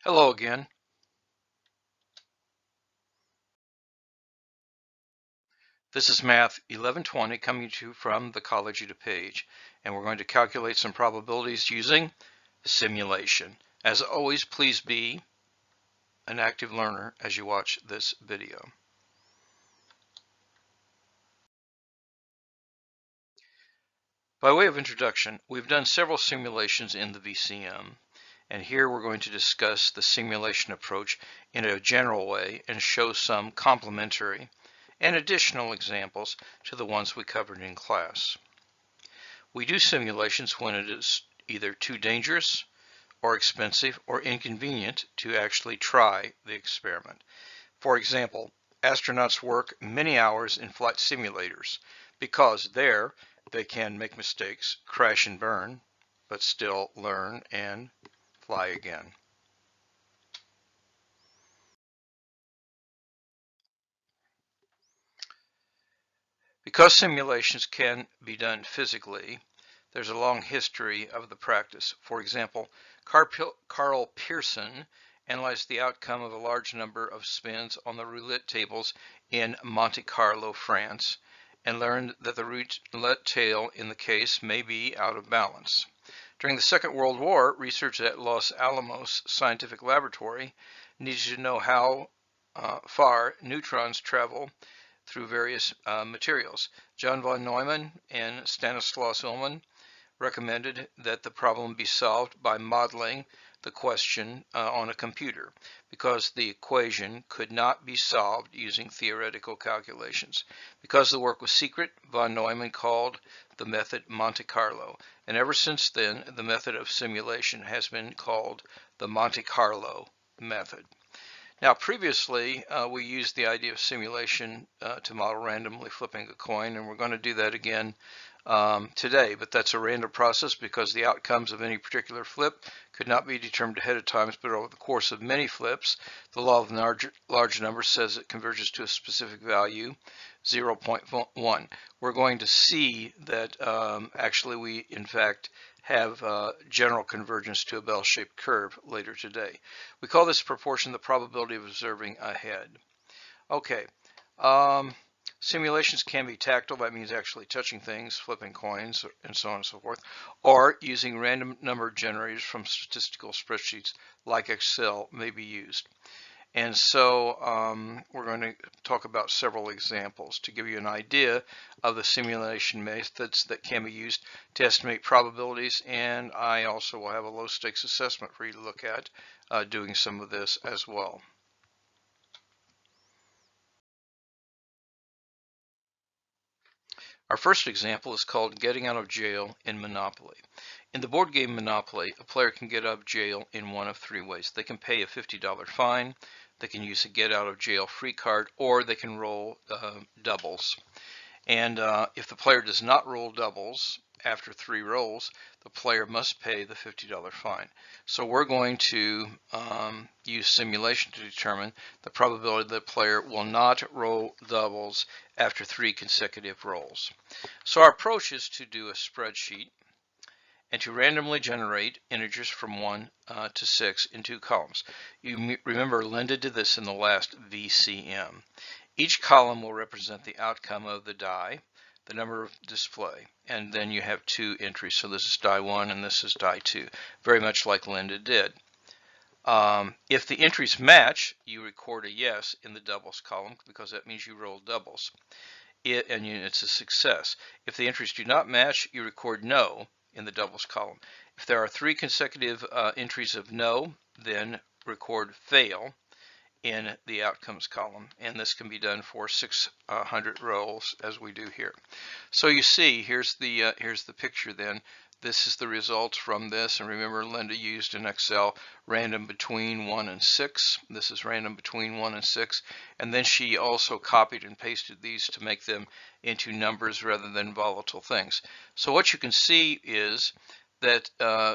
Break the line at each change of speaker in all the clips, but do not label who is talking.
Hello again. This is Math 1120 coming to you from the College Uta page, and we're going to calculate some probabilities using simulation. As always, please be an active learner as you watch this video. By way of introduction, we've done several simulations in the VCM, and here we're going to discuss the simulation approach in a general way and show some complementary and additional examples to the ones we covered in class. We do simulations when it is either too dangerous or expensive or inconvenient to actually try the experiment. For example, astronauts work many hours in flight simulators because there they can make mistakes, crash and burn, but still learn and fly again. Because simulations can be done physically, there's a long history of the practice. For example, Carl Pearson analyzed the outcome of a large number of spins on the roulette tables in Monte Carlo, France, and learned that the roulette tail in the case may be out of balance. During the Second World War, researchers at Los Alamos Scientific Laboratory needed to know how far neutrons travel through various materials. John von Neumann and Stanislaus Ullmann recommended that the problem be solved by modeling the question on a computer because the equation could not be solved using theoretical calculations. Because the work was secret, von Neumann called the method Monte Carlo, and ever since then the method of simulation has been called the Monte Carlo method. Now, previously, we used the idea of simulation to model randomly flipping a coin, and we're going to do that again today, but that's a random process because the outcomes of any particular flip could not be determined ahead of time, but over the course of many flips, the law of large numbers says it converges to a specific value, 0.1. We're going to see that actually we, in fact, have general convergence to a bell-shaped curve later today. We call this proportion the probability of observing ahead. Okay, simulations can be tactile, that means actually touching things, flipping coins, and so on and so forth, or using random number generators from statistical spreadsheets like Excel may be used. And so we're going to talk about several examples to give you an idea of the simulation methods that can be used to estimate probabilities, and I also will have a low stakes assessment for you to look at doing some of this as well. Our first example is called Getting Out of Jail in Monopoly. In the board game Monopoly, a player can get out of jail in one of three ways. They can pay a $50 fine, they can use a get out of jail free card, or they can roll doubles. And if the player does not roll doubles after 3 rolls, the player must pay the $50 fine. So we're going to use simulation to determine the probability that the player will not roll doubles after 3 consecutive rolls. So our approach is to do a spreadsheet and to randomly generate integers from 1 to 6 in 2 columns. You remember Linda did this in the last VCM. Each column will represent the outcome of the die, the number of display, and then you have 2 entries. So this is die 1 and this is die 2, very much like Linda did. If the entries match, you record a yes in the doubles column because that means you roll doubles, and it's a success. If the entries do not match, you record no in the doubles column. If there are 3 consecutive entries of no, then record fail in the outcomes column, and this can be done for 600 rolls as we do here. So you see, here's the picture then. This is the results from this, and remember Linda used in Excel random between 1 and 6. This is random between 1 and 6, and then she also copied and pasted these to make them into numbers rather than volatile things. So what you can see is that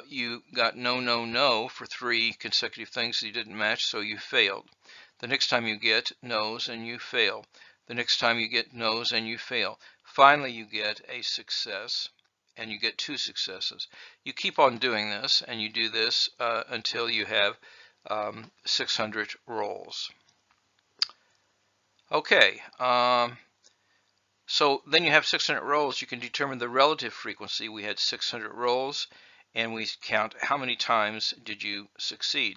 you got no for 3 consecutive things that you didn't match, so you failed. The next time you get no's and you fail. The next time you get no's and you fail. Finally, you get a success and you get 2 successes. You keep on doing this and you do this until you have 600 rolls. Okay, so then you have 600 rolls. You can determine the relative frequency. We had 600 rolls, and we count how many times did you succeed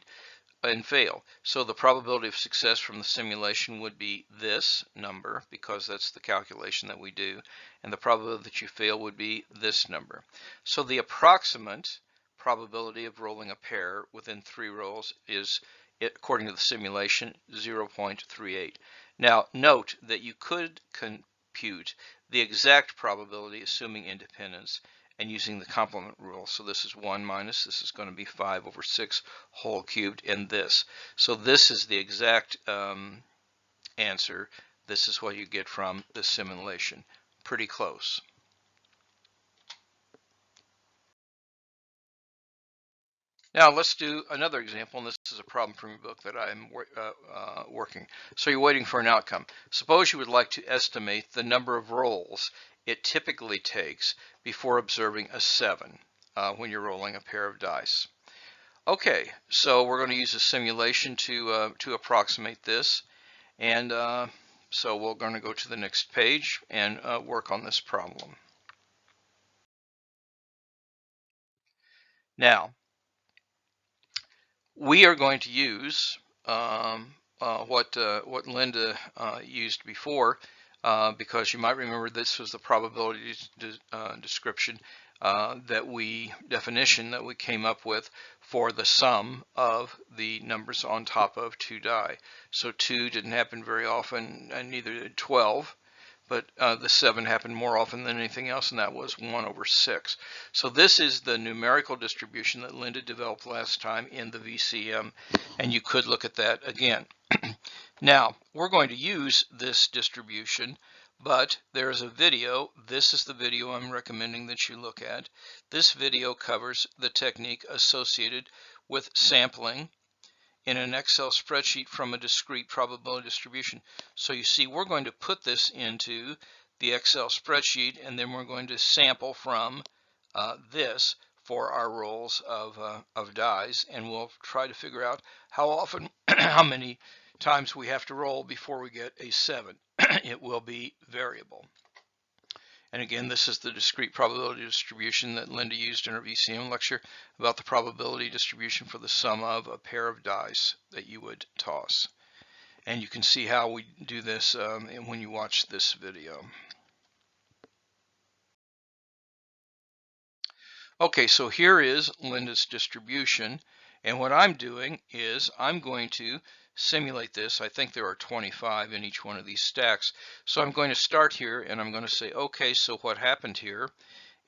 and fail. So the probability of success from the simulation would be this number, because that's the calculation that we do, and the probability that you fail would be this number. So the approximate probability of rolling a pair within 3 rolls is, according to the simulation, 0.38. Now note that you could compute the exact probability assuming independence and using the complement rule. So this is 1 minus, this is going to be 5 over 6 whole cubed, and this. So this is the exact answer. This is what you get from the simulation. Pretty close. Now let's do another example, and this is a problem from your book that I'm working. So you're waiting for an outcome. Suppose you would like to estimate the number of rolls it typically takes before observing a 7 when you're rolling a pair of dice. Okay, so we're going to use a simulation to approximate this, and so we're going to go to the next page and work on this problem. Now, we are going to use what Linda used before, because you might remember this was the probability description definition that we came up with for the sum of the numbers on top of 2 die. So 2 didn't happen very often, and neither did 12. But the 7 happened more often than anything else, and that was 1 over 6. So this is the numerical distribution that Linda developed last time in the VCM, and you could look at that again. Now, we're going to use this distribution, but there is a video. This is the video I'm recommending that you look at. This video covers the technique associated with sampling in an Excel spreadsheet from a discrete probability distribution. So you see, we're going to put this into the Excel spreadsheet, and then we're going to sample from this for our rolls of dies, and we'll try to figure out how often, how many times we have to roll before we get a 7. It will be variable. And again, this is the discrete probability distribution that Linda used in her VCM lecture about the probability distribution for the sum of a pair of dice that you would toss. And you can see how we do this when you watch this video. Okay, so here is Linda's distribution. And what I'm doing is I'm going to simulate this. I think there are 25 in each one of these stacks. So I'm going to start here, and I'm going to say, okay, so what happened here?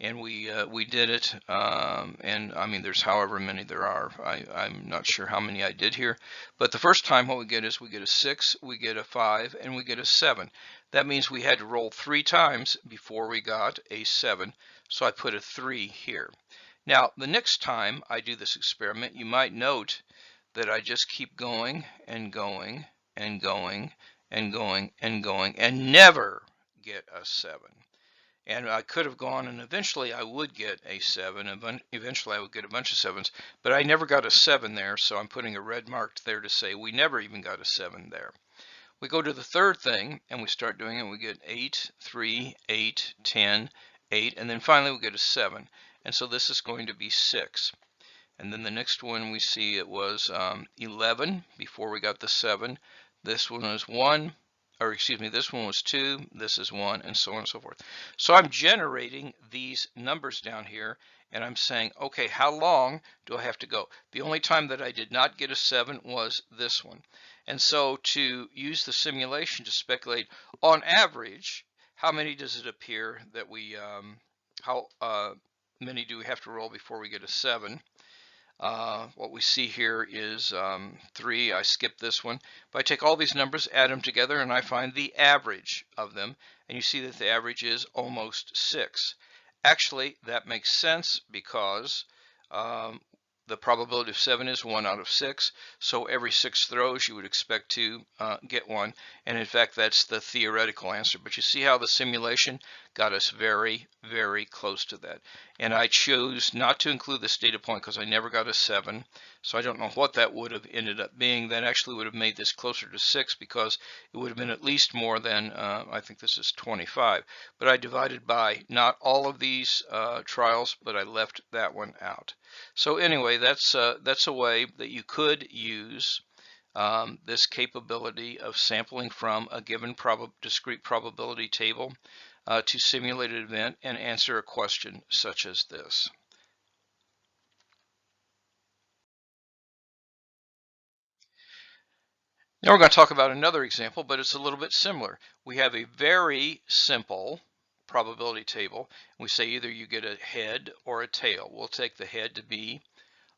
And we did it, and I mean, there's however many there are. I'm not sure how many I did here, but the first time what we get is we get a 6, we get a 5, and we get a 7. That means we had to roll 3 times before we got a 7, so I put a 3 here. Now, the next time I do this experiment, you might note that I just keep going and going and going and going and going and never get a 7. And I could have gone, and eventually I would get a 7, and eventually I would get a bunch of 7s, but I never got a 7 there, so I'm putting a red mark there to say we never even got a 7 there. We go to the third thing, and we start doing it. We get 8, 3, 8, 10, 8, and then finally we get a 7. And so this is going to be 6. And then the next one we see it was 11 before we got the 7. This one was 1. Or excuse me, this one was 2, this is 1, and so on and so forth. So I'm generating these numbers down here, and I'm saying, okay, how long do I have to go? The only time that I did not get a 7 was this one. And so to use the simulation to speculate, on average, how many does it appear that we, how many do we have to roll before we get a 7? What we see here is 3. I skipped this one. But I take all these numbers, add them together, and I find the average of them. And you see that the average is almost 6. Actually, that makes sense because the probability of 7 is 1 out of 6. So every 6 throws, you would expect to get 1. And in fact, that's the theoretical answer. But you see how the simulation got us very, very close to that. And I chose not to include this data point because I never got a 7. So I don't know what that would have ended up being. That actually would have made this closer to 6 because it would have been at least more than, I think this is 25. But I divided by not all of these trials, but I left that one out. So anyway, that's a way that you could use this capability of sampling from a given discrete probability table to simulate an event and answer a question such as this. Now we're going to talk about another example, but it's a little bit similar. We have a very simple probability table. We say either you get a head or a tail. We'll take the head to be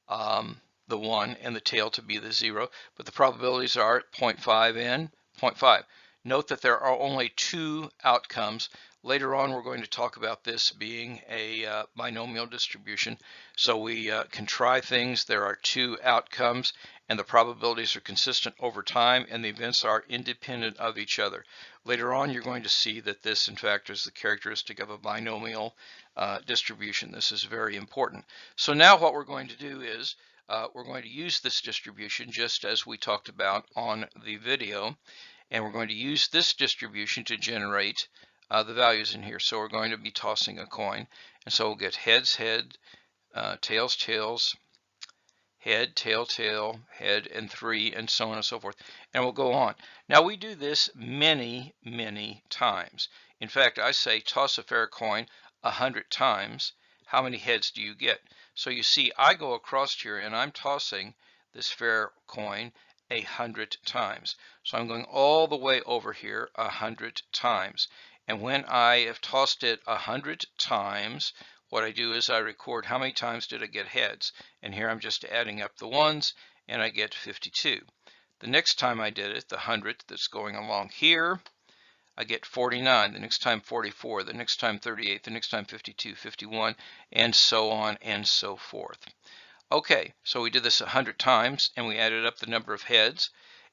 the 1 and the tail to be the 0, but the probabilities are 0.5 and 0.5. Note that there are only 2 outcomes. Later on, we're going to talk about this being a binomial distribution. So we can try things. There are 2 outcomes, and the probabilities are consistent over time, and the events are independent of each other. Later on, you're going to see that this, in fact, is the characteristic of a binomial distribution. This is very important. So now what we're going to do is we're going to use this distribution just as we talked about on the video, and we're going to use this distribution to generate the values in here. So we're going to be tossing a coin, and so we'll get heads, head, tails, tails, head, tail, tail, head, and 3, and so on and so forth. And we'll go on. Now we do this many, many times. In fact, I say toss a fair coin 100 times. How many heads do you get? So you see, I go across here and I'm tossing this fair coin 100 times. So I'm going all the way over here 100 times. And when I have tossed it 100 times, what I do is I record how many times did I get heads. And here I'm just adding up the ones, and I get 52. The next time I did it, the 100th that's going along here, I get 49, the next time 44, the next time 38, the next time 52, 51, and so on and so forth. Okay, so we did this 100 times, and we added up the number of heads.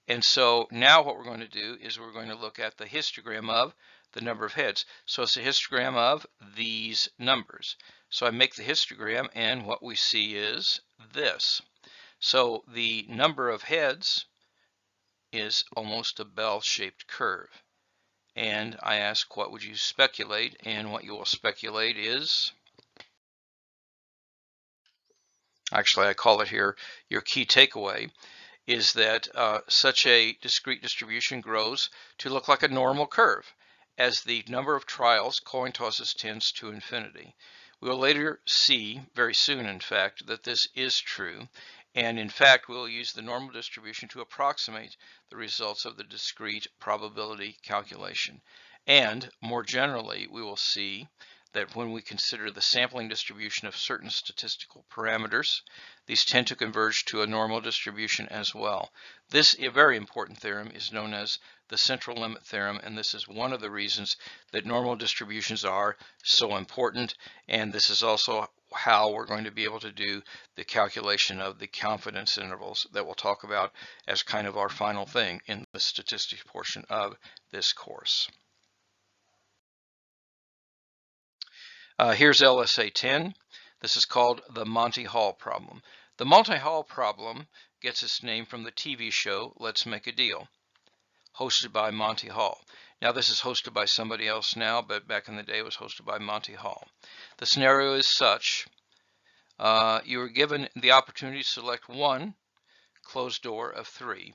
And so now what we're going to do is we're going to look at the histogram of the number of heads. So it's a histogram of these numbers. So I make the histogram, and what we see is this. So the number of heads is almost a bell-shaped curve. And I ask, what would you speculate? And what you will speculate is, actually I call it here your key takeaway, is that such a discrete distribution grows to look like a normal curve as the number of trials, coin tosses, tends to infinity. We will later see, very soon in fact, that this is true. And in fact, we'll use the normal distribution to approximate the results of the discrete probability calculation. And more generally, we will see that when we consider the sampling distribution of certain statistical parameters, these tend to converge to a normal distribution as well. This very important theorem is known as the central limit theorem, and this is one of the reasons that normal distributions are so important, and this is also how we're going to be able to do the calculation of the confidence intervals that we'll talk about as kind of our final thing in the statistics portion of this course. Here's LSA 10. This is called the Monty Hall problem. The Monty Hall problem gets its name from the TV show Let's Make a Deal, hosted by Monty Hall. Now this is hosted by somebody else now, but back in the day it was hosted by Monty Hall. The scenario is such, you are given the opportunity to select one closed door of 3,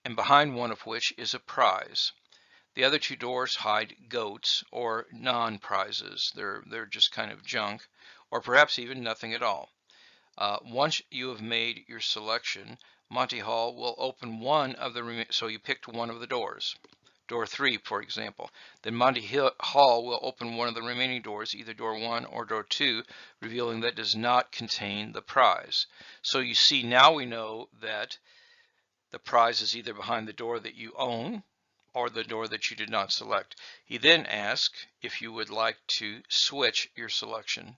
and behind one of which is a prize. The other 2 doors hide goats or non-prizes. They're just kind of junk, or perhaps even nothing at all. Once you have made your selection, Monty Hall will open one of the so you picked one of the doors, door 3 for example. Then Monty Hall will open one of the remaining doors, either door 1 or door 2, revealing that does not contain the prize. So you see, now we know that the prize is either behind the door that you own or the door that you did not select. He then asks if you would like to switch your selection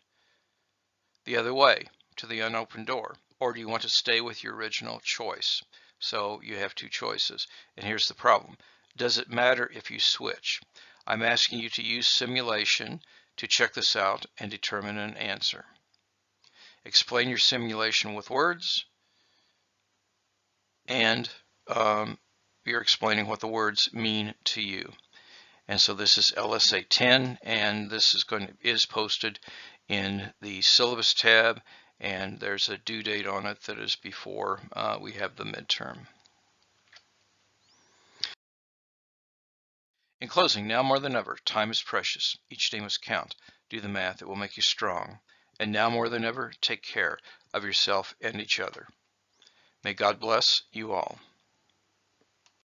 the other way to the unopened door, or do you want to stay with your original choice? So you have 2 choices, and here's the problem. Does it matter if you switch? I'm asking you to use simulation to check this out and determine an answer. Explain your simulation with words, and you're explaining what the words mean to you. And so this is LSA 10, and this is posted in the syllabus tab, and there's a due date on it that is before we have the midterm. In closing, now more than ever, time is precious. Each day must count. Do the math, it will make you strong. And now more than ever, take care of yourself and each other. May God bless you all.